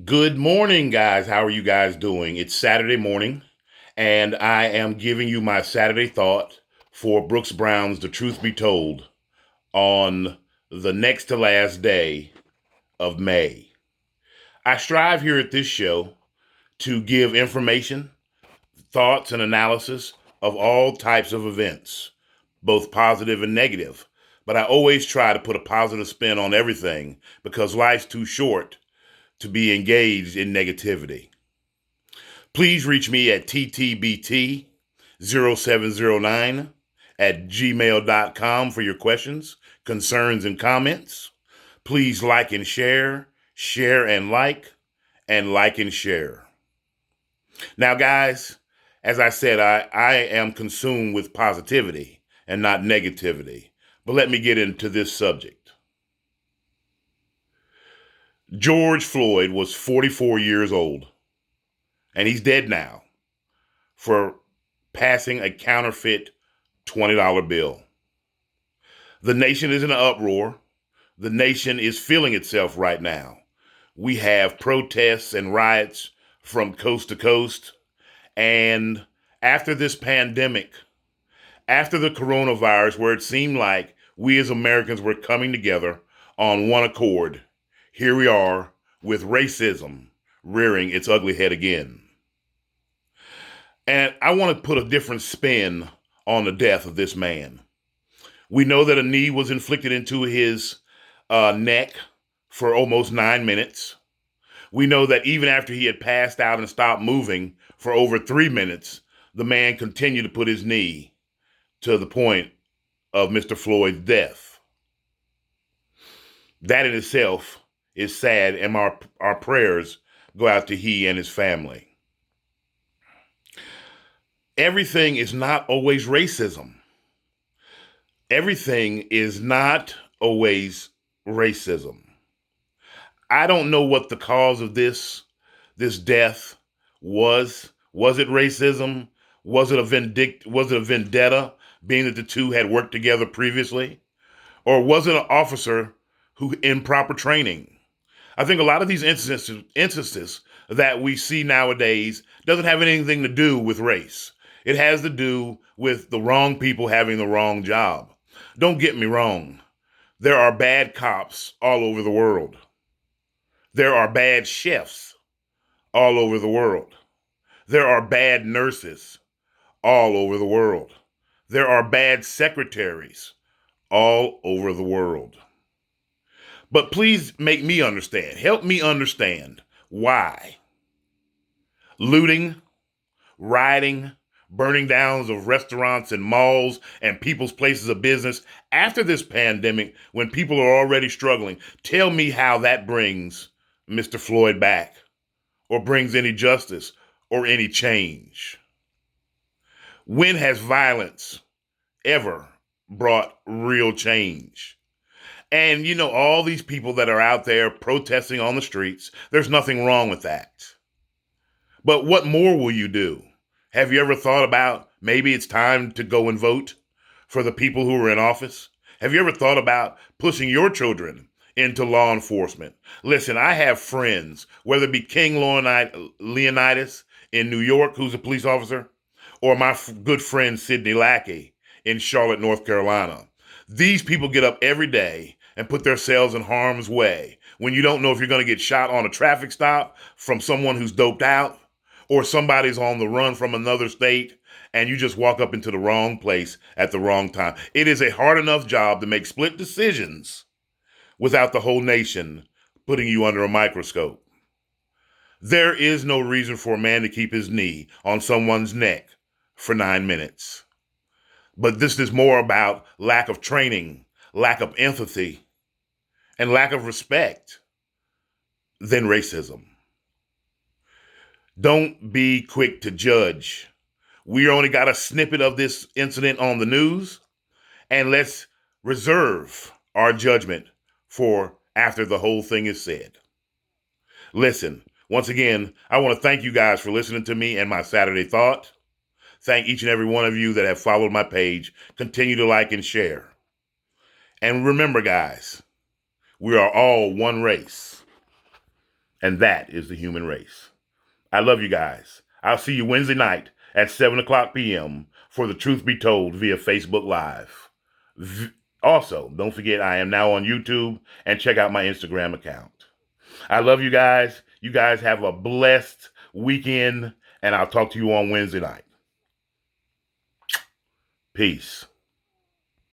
Good morning, guys. How are you guys doing? It's Saturday morning, and I am giving you my Saturday thought for Brooks Brown's The Truth Be Told on the next to last day of May. I strive here at this show to give information, thoughts, and analysis of all types of events, both positive and negative. But I always try to put a positive spin on everything because life's too short to be engaged in negativity. Please reach me at ttbt0709 at gmail.com for your questions, concerns, and comments. Please like and share and like and share. Now, guys, as I said, I am consumed with positivity and not negativity. But let me get into this subject. George Floyd was 44 years old, and he's dead now for passing a counterfeit $20 bill. The nation is in an uproar. The nation is feeling itself right now. We have protests and riots from coast to coast. And after this pandemic, after the coronavirus, where it seemed like we as Americans were coming together on one accord, here we are with racism rearing its ugly head again. And I want to put a different spin on the death of this man. We know that a knee was inflicted into his neck for almost 9 minutes. We know that even after he had passed out and stopped moving for over 3 minutes, the man continued to put his knee to the point of Mr. Floyd's death. That in itself is sad, and our prayers go out to he and his family. Everything is not always racism. Everything is not always racism. I don't know what the cause of this death was. Was it racism? Was it a vendetta, being that the two had worked together previously? Or was it an officer who improper training? I think a lot of these instances that we see nowadays doesn't have anything to do with race. It has to do with the wrong people having the wrong job. Don't get me wrong. There are bad cops all over the world. There are bad chefs all over the world. There are bad nurses all over the world. There are bad secretaries all over the world. But please make me understand. Help me understand why looting, rioting, burning downs of restaurants and malls and people's places of business after this pandemic, when people are already struggling, tell me how that brings Mr. Floyd back or brings any justice or any change. When has violence ever brought real change? And you know, all these people that are out there protesting on the streets, there's nothing wrong with that. But what more will you do? Have you ever thought about maybe it's time to go and vote for the people who are in office? Have you ever thought about pushing your children into law enforcement? Listen, I have friends, whether it be King Leonidas in New York, who's a police officer, or my good friend Sidney Lackey in Charlotte, North Carolina. These people get up every day and put themselves in harm's way when you don't know if you're going to get shot on a traffic stop from someone who's doped out, or somebody's on the run from another state and you just walk up into the wrong place at the wrong time. It is a hard enough job to make split decisions without the whole nation putting you under a microscope. There is no reason for a man to keep his knee on someone's neck for 9 minutes. But this is more about lack of training, lack of empathy, and lack of respect than racism. Don't be quick to judge. We only got a snippet of this incident on the news, and let's reserve our judgment for after the whole thing is said. Listen, once again, I want to thank you guys for listening to me and my Saturday thought. Thank each and every one of you that have followed my page. Continue to like and share. And remember, guys, we are all one race. And that is the human race. I love you guys. I'll see you Wednesday night at 7 o'clock p.m. for the Truth Be Told via Facebook Live. Also, don't forget I am now on YouTube, and check out my Instagram account. I love you guys. You guys have a blessed weekend, and I'll talk to you on Wednesday night. Peace.